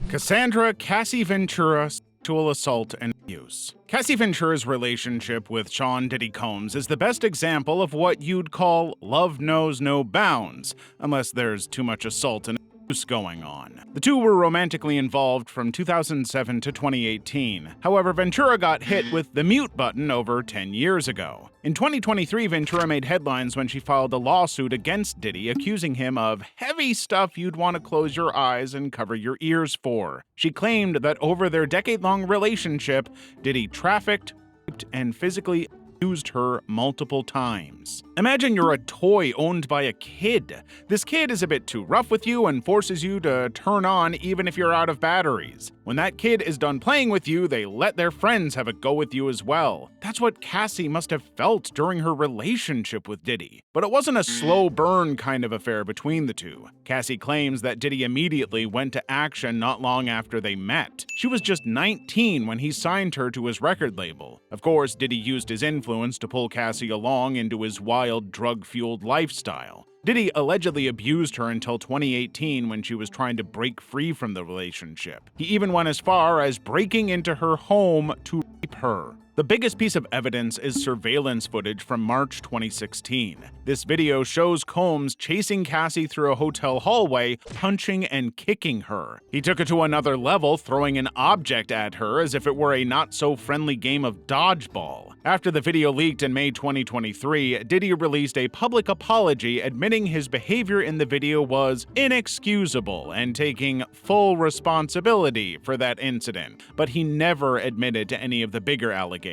Cassie Ventura sexual assault and abuse. Cassie Ventura's relationship with Sean Diddy Combs is the best example of what you'd call love knows no bounds, unless there's too much assault and abuse going on. The two were romantically involved from 2007 to 2018. However, Ventura got hit with the mute button over 10 years ago. In 2023, Ventura made headlines when she filed a lawsuit against Diddy, accusing him of heavy stuff you'd want to close your eyes and cover your ears for. She claimed that over their decade-long relationship, Diddy trafficked, raped, and physically abused her multiple times. Imagine you're a toy owned by a kid. This kid is a bit too rough with you and forces you to turn on even if you're out of batteries. When that kid is done playing with you, they let their friends have a go with you as well. That's what Cassie must have felt during her relationship with Diddy. But it wasn't a slow burn kind of affair between the two. Cassie claims that Diddy immediately went to action not long after they met. She was just 19 when he signed her to his record label. Of course, Diddy used his influence to pull Cassie along into his wild, drug-fueled lifestyle. Diddy allegedly abused her until 2018 when she was trying to break free from the relationship. He even went as far as breaking into her home to rape her. The biggest piece of evidence is surveillance footage from March 2016. This video shows Combs chasing Cassie through a hotel hallway, punching and kicking her. He took it to another level, throwing an object at her as if it were a not-so-friendly game of dodgeball. After the video leaked in May 2023, Diddy released a public apology admitting his behavior in the video was inexcusable and taking full responsibility for that incident, but he never admitted to any of the bigger allegations.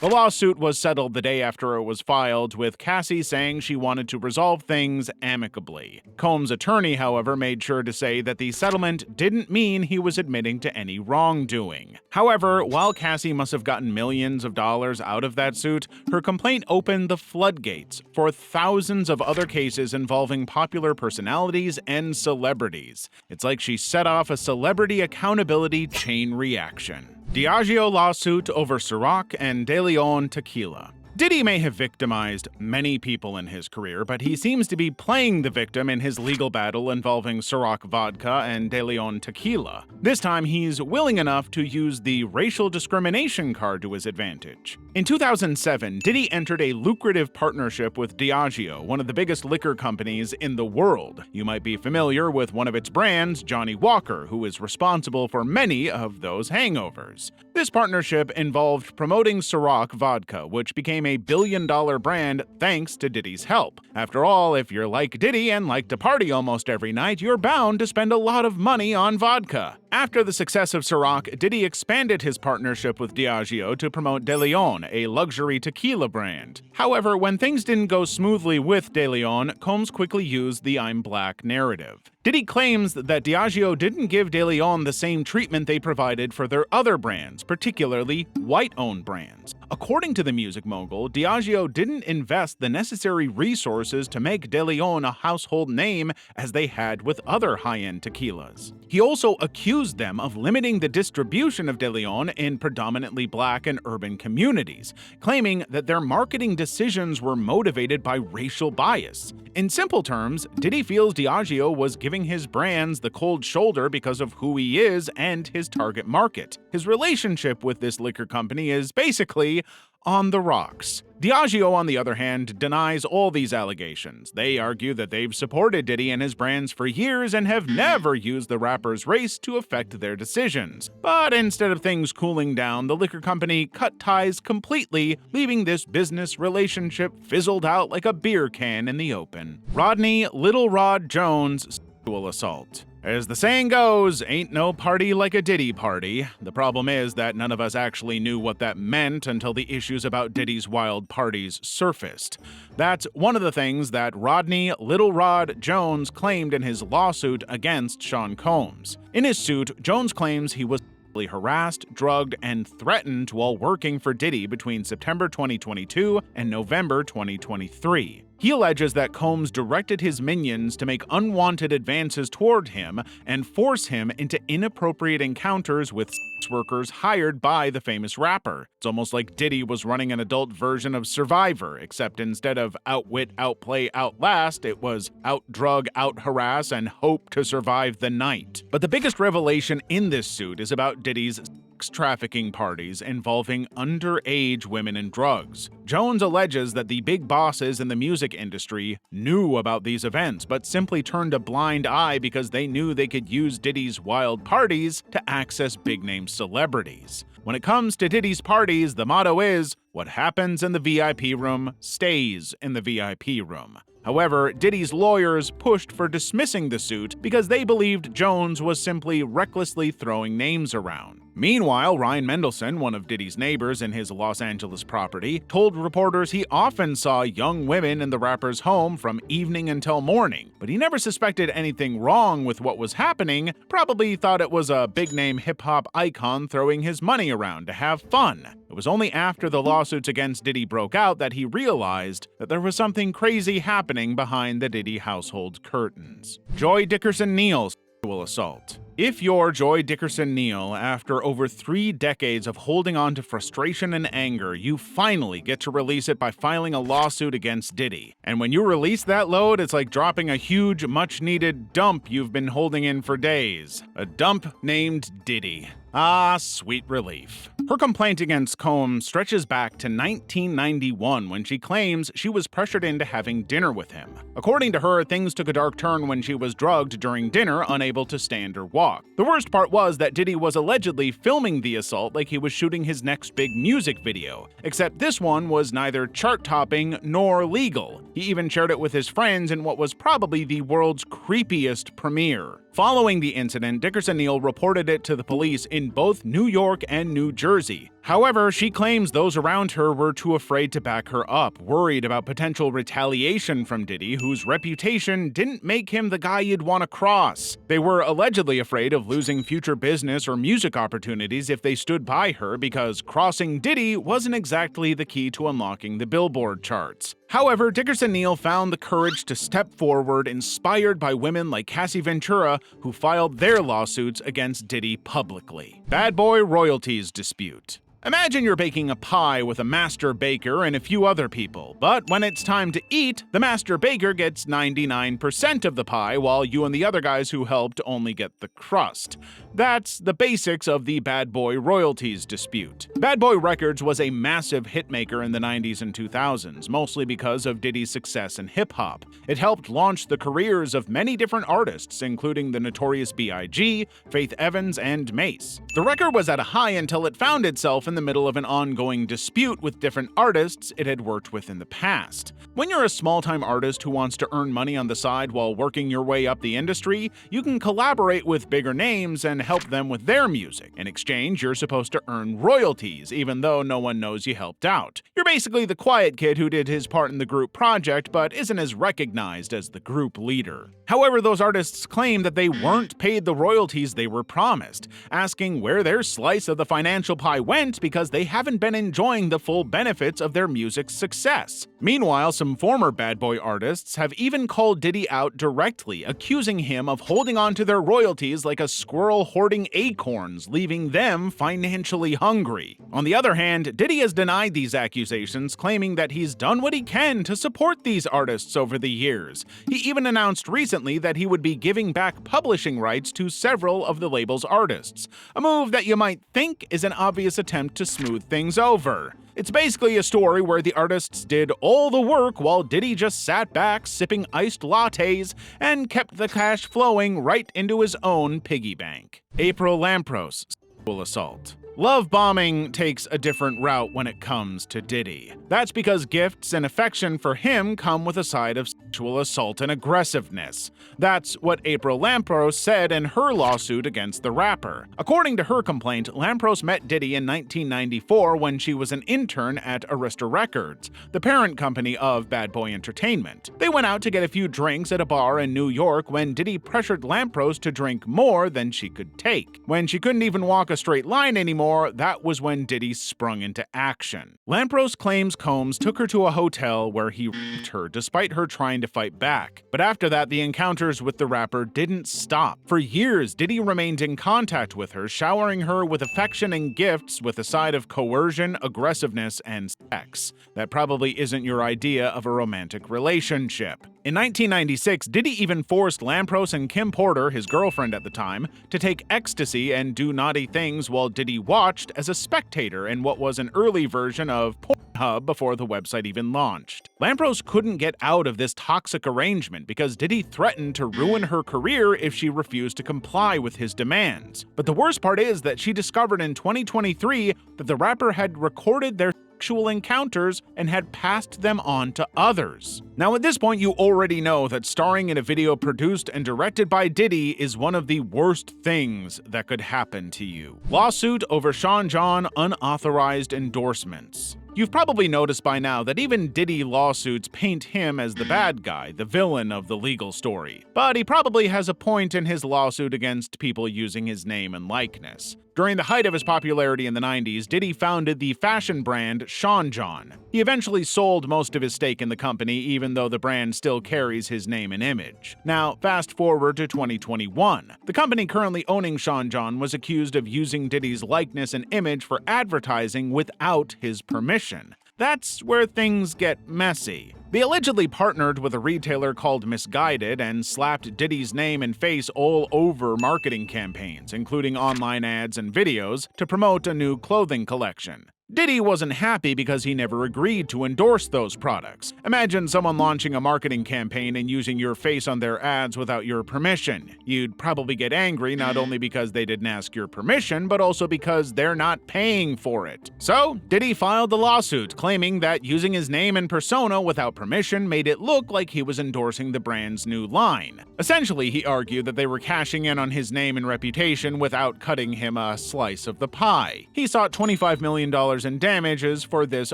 The lawsuit was settled the day after it was filed, with Cassie saying she wanted to resolve things amicably. Combs' attorney, however, made sure to say that the settlement didn't mean he was admitting to any wrongdoing. However, while Cassie must have gotten millions of dollars out of that suit, her complaint opened the floodgates for thousands of other cases involving popular personalities and celebrities. It's like she set off a celebrity accountability chain reaction. Diageo lawsuit over Ciroc and De Leon tequila. Diddy may have victimized many people in his career, but he seems to be playing the victim in his legal battle involving Ciroc vodka and De Leon tequila. This time, he's willing enough to use the racial discrimination card to his advantage. In 2007, Diddy entered a lucrative partnership with Diageo, one of the biggest liquor companies in the world. You might be familiar with one of its brands, Johnnie Walker, who is responsible for many of those hangovers. This partnership involved promoting Ciroc vodka, which became a billion-dollar brand thanks to Diddy's help. After all, if you're like Diddy and like to party almost every night, you're bound to spend a lot of money on vodka. After the success of Ciroc, Diddy expanded his partnership with Diageo to promote De Leon, a luxury tequila brand. However, when things didn't go smoothly with De Leon, Combs quickly used the I'm Black narrative. Diddy claims that Diageo didn't give De Leon the same treatment they provided for their other brands, particularly white-owned brands. According to the music mogul, Diageo didn't invest the necessary resources to make De Leon a household name as they had with other high-end tequilas. He also accused them of limiting the distribution of De Leon in predominantly black and urban communities, claiming that their marketing decisions were motivated by racial bias. In simple terms, Diddy feels Diageo was giving his brands the cold shoulder because of who he is and his target market. His relationship with this liquor company is basically on the rocks. Diageo, on the other hand, denies all these allegations. They argue that they've supported Diddy and his brands for years and have never used the rapper's race to affect their decisions. But instead of things cooling down, the liquor company cut ties completely, leaving this business relationship fizzled out like a beer can in the open. Rodney Little Rod Jones' sexual assault. As the saying goes, ain't no party like a Diddy party. The problem is that none of us actually knew what that meant until the issues about Diddy's wild parties surfaced. That's one of the things that Rodney Little Rod Jones claimed in his lawsuit against Sean Combs. In his suit, Jones claims he was harassed, drugged, and threatened while working for Diddy between September 2022 and November 2023. He alleges that Combs directed his minions to make unwanted advances toward him and force him into inappropriate encounters with sex workers hired by the famous rapper. It's almost like Diddy was running an adult version of Survivor, except instead of outwit, outplay, outlast, it was outdrug, outharass, and hope to survive the night. But the biggest revelation in this suit is about Diddy's sex trafficking parties involving underage women and drugs. Jones alleges that the big bosses in the music industry knew about these events, but simply turned a blind eye because they knew they could use Diddy's wild parties to access big-name celebrities. When it comes to Diddy's parties, the motto is, what happens in the VIP room stays in the VIP room. However, Diddy's lawyers pushed for dismissing the suit because they believed Jones was simply recklessly throwing names around. Meanwhile, Ryan Mendelsohn, one of Diddy's neighbors in his Los Angeles property, told reporters he often saw young women in the rapper's home from evening until morning, but he never suspected anything wrong with what was happening, probably thought it was a big-name hip-hop icon throwing his money around to have fun. It was only after the lawsuits against Diddy broke out that he realized that there was something crazy happening behind the Diddy household curtains. Joy Dickerson Neil sexual assault. If you're Joy Dickerson Neil, after over 3 decades of holding on to frustration and anger, you finally get to release it by filing a lawsuit against Diddy. And when you release that load, it's like dropping a huge, much-needed dump you've been holding in for days. A dump named Diddy. Ah, sweet relief. Her complaint against Combs stretches back to 1991 when she claims she was pressured into having dinner with him. According to her, things took a dark turn when she was drugged during dinner, unable to stand or walk. The worst part was that Diddy was allegedly filming the assault like he was shooting his next big music video, except this one was neither chart-topping nor legal. He even shared it with his friends in what was probably the world's creepiest premiere. Following the incident, Dickerson Neil reported it to the police in both New York and New Jersey. However, she claims those around her were too afraid to back her up, worried about potential retaliation from Diddy, whose reputation didn't make him the guy you'd want to cross. They were allegedly afraid of losing future business or music opportunities if they stood by her because crossing Diddy wasn't exactly the key to unlocking the Billboard charts. However, Dickerson Neil found the courage to step forward, inspired by women like Cassie Ventura, who filed their lawsuits against Diddy publicly. Bad Boy royalties dispute. Imagine you're baking a pie with a master baker and a few other people, but when it's time to eat, the master baker gets 99% of the pie while you and the other guys who helped only get the crust. That's the basics of the Bad Boy royalties dispute. Bad Boy Records was a massive hitmaker in the 90s and 2000s, mostly because of Diddy's success in hip-hop. It helped launch the careers of many different artists, including the Notorious B.I.G., Faith Evans, and Mace. The record was at a high until it found itself in the middle of an ongoing dispute with different artists it had worked with in the past. When you're a small-time artist who wants to earn money on the side while working your way up the industry, you can collaborate with bigger names and help them with their music. In exchange, you're supposed to earn royalties, even though no one knows you helped out. You're basically the quiet kid who did his part in the group project but isn't as recognized as the group leader. However, those artists claim that they weren't paid the royalties they were promised, asking where their slice of the financial pie went because they haven't been enjoying the full benefits of their music's success. Meanwhile, some former Bad Boy artists have even called Diddy out directly, accusing him of holding on to their royalties like a squirrel hoarding acorns, leaving them financially hungry. On the other hand, Diddy has denied these accusations, claiming that he's done what he can to support these artists over the years. He even announced recently that he would be giving back publishing rights to several of the label's artists, a move that you might think is an obvious attempt to smooth things over. It's basically a story where the artists did all the work while Diddy just sat back sipping iced lattes and kept the cash flowing right into his own piggy bank. April Lampros sexual assault. Love bombing takes a different route when it comes to Diddy. That's because gifts and affection for him come with a side of sexual assault and aggressiveness. That's what April Lampros said in her lawsuit against the rapper. According to her complaint, Lampros met Diddy in 1994 when she was an intern at Arista Records, the parent company of Bad Boy Entertainment. They went out to get a few drinks at a bar in New York when Diddy pressured Lampros to drink more than she could take. When she couldn't even walk a straight line anymore, that was when Diddy sprung into action. Lampros claims Combs took her to a hotel where he raped her despite her trying to fight back. But after that, the encounters with the rapper didn't stop. For years, Diddy remained in contact with her, showering her with affection and gifts with a side of coercion, aggressiveness, and sex. That probably isn't your idea of a romantic relationship. In 1996, Diddy even forced Lampros and Kim Porter, his girlfriend at the time, to take ecstasy and do naughty things while Diddy watched as a spectator in what was an early version of Pornhub before the website even launched. Lampros couldn't get out of this toxic arrangement because Diddy threatened to ruin her career if she refused to comply with his demands. But the worst part is that she discovered in 2023 that the rapper had recorded their sexual encounters and had passed them on to others. Now at this point, you already know that starring in a video produced and directed by Diddy is one of the worst things that could happen to you. Lawsuit over Sha John unauthorized endorsements. You've probably noticed by now that even Diddy lawsuits paint him as the bad guy, the villain of the legal story. But he probably has a point in his lawsuit against people using his name and likeness. During the height of his popularity in the 90s, Diddy founded the fashion brand Sha John. He eventually sold most of his stake in the company, even though the brand still carries his name and image. Now, fast forward to 2021. The company currently owning Sha John was accused of using Diddy's likeness and image for advertising without his permission. That's where things get messy. They allegedly partnered with a retailer called Misguided and slapped Diddy's name and face all over marketing campaigns, including online ads and videos, to promote a new clothing collection. Diddy wasn't happy because he never agreed to endorse those products. Imagine someone launching a marketing campaign and using your face on their ads without your permission. You'd probably get angry not only because they didn't ask your permission, but also because they're not paying for it. So, Diddy filed the lawsuit, claiming that using his name and persona without permission made it look like he was endorsing the brand's new line. Essentially, he argued that they were cashing in on his name and reputation without cutting him a slice of the pie. He sought $25 million in damages for this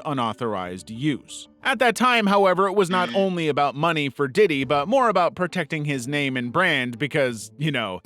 unauthorized use. At that time, however, it was not only about money for Diddy, but more about protecting his name and brand because,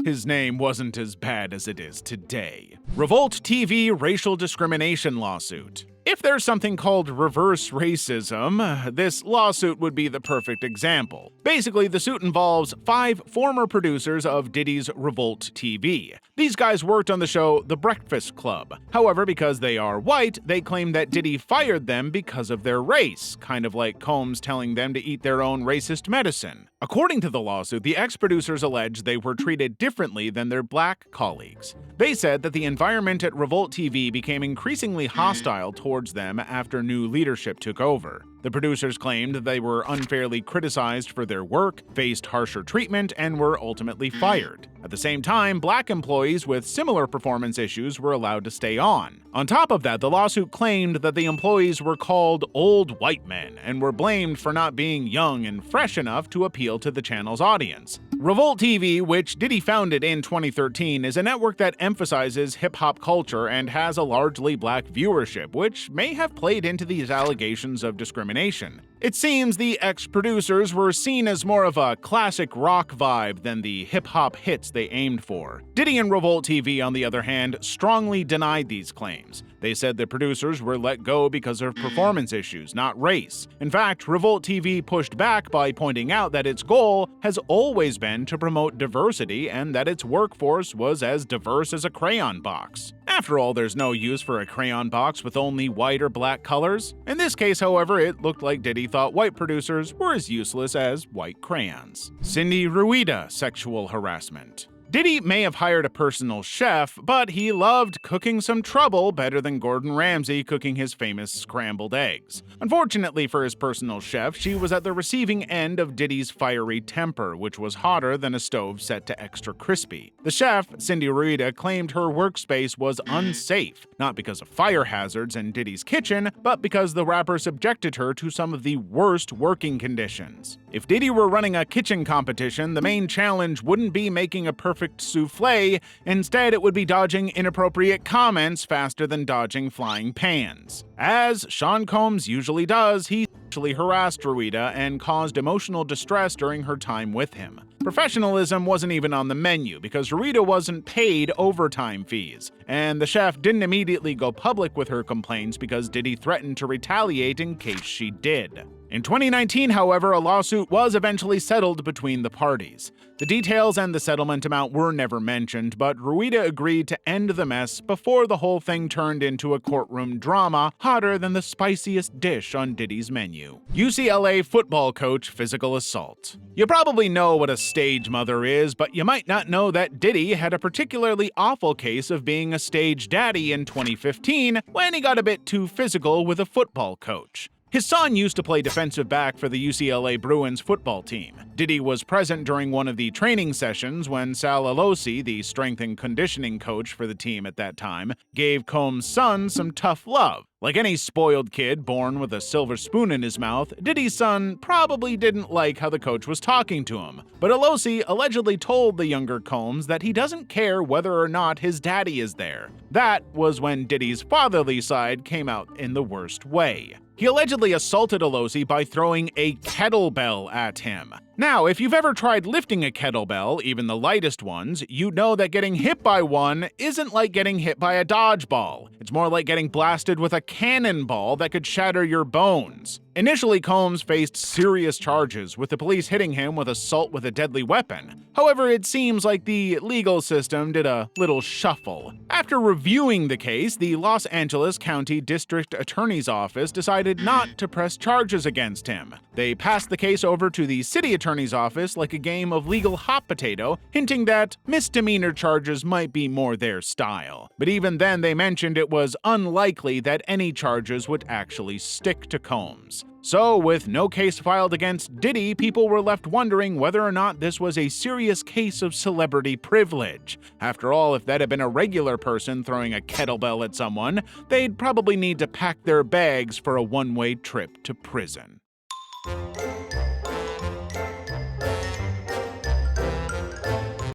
his name wasn't as bad as it is today. Revolt TV racial discrimination lawsuit. If there's something called reverse racism, this lawsuit would be the perfect example. Basically, the suit involves 5 former producers of Diddy's Revolt TV. These guys worked on the show The Breakfast Club. However, because they are white, they claim that Diddy fired them because of their race, kind of like Combs telling them to eat their own racist medicine. According to the lawsuit, the ex-producers allege they were treated differently than their black colleagues. They said that the environment at Revolt TV became increasingly hostile towards them after new leadership took over. The producers claimed they were unfairly criticized for their work, faced harsher treatment, and were ultimately fired. At the same time, black employees with similar performance issues were allowed to stay on. On top of that, the lawsuit claimed that the employees were called old white men and were blamed for not being young and fresh enough to appeal to the channel's audience. Revolt TV, which Diddy founded in 2013, is a network that emphasizes hip-hop culture and has a largely black viewership, which may have played into these allegations of discrimination. It seems the ex-producers were seen as more of a classic rock vibe than the hip-hop hits they aimed for. Diddy and Revolt TV, on the other hand, strongly denied these claims. They said the producers were let go because of performance issues, not race. In fact, Revolt TV pushed back by pointing out that its goal has always been to promote diversity and that its workforce was as diverse as a crayon box. After all, there's no use for a crayon box with only white or black colors. In this case, however, it looked like Diddy thought white producers were as useless as white crayons. Cindy Ruida sexual harassment. Diddy may have hired a personal chef, but he loved cooking some trouble better than Gordon Ramsay cooking his famous scrambled eggs. Unfortunately for his personal chef, she was at the receiving end of Diddy's fiery temper, which was hotter than a stove set to extra crispy. The chef, Cindy Ruida, claimed her workspace was unsafe, not because of fire hazards in Diddy's kitchen, but because the rapper subjected her to some of the worst working conditions. If Diddy were running a kitchen competition, the main challenge wouldn't be making a perfect souffle. Instead, it would be dodging inappropriate comments faster than dodging flying pans. As Sean Combs usually does, he sexually harassed Ruida and caused emotional distress during her time with him. Professionalism wasn't even on the menu because Ruida wasn't paid overtime fees, and the chef didn't immediately go public with her complaints because Diddy threatened to retaliate in case she did. In 2019, however, a lawsuit was eventually settled between the parties. The details and the settlement amount were never mentioned, but Ruida agreed to end the mess before the whole thing turned into a courtroom drama hotter than the spiciest dish on Diddy's menu. UCLA football coach physical assault. You probably know what a stage mother is, but you might not know that Diddy had a particularly awful case of being a stage daddy in 2015 when he got a bit too physical with a football coach. His son used to play defensive back for the UCLA Bruins football team. Diddy was present during one of the training sessions when Sal Alosi, the strength and conditioning coach for the team at that time, gave Combs' son some tough love. Like any spoiled kid born with a silver spoon in his mouth, Diddy's son probably didn't like how the coach was talking to him. But Alosi allegedly told the younger Combs that he doesn't care whether or not his daddy is there. That was when Diddy's fatherly side came out in the worst way. He allegedly assaulted Alosi by throwing a kettlebell at him. Now, if you've ever tried lifting a kettlebell, even the lightest ones, you know that getting hit by one isn't like getting hit by a dodgeball. It's more like getting blasted with a cannonball that could shatter your bones. Initially, Combs faced serious charges, with the police hitting him with assault with a deadly weapon. However, it seems like the legal system did a little shuffle. After reviewing the case, the Los Angeles County District Attorney's Office decided not to press charges against him. They passed the case over to the City Attorney's Office like a game of legal hot potato, hinting that misdemeanor charges might be more their style. But even then, they mentioned it was unlikely that any charges would actually stick to Combs. So, with no case filed against Diddy, people were left wondering whether or not this was a serious case of celebrity privilege. After all, if that had been a regular person throwing a kettlebell at someone, they'd probably need to pack their bags for a one-way trip to prison.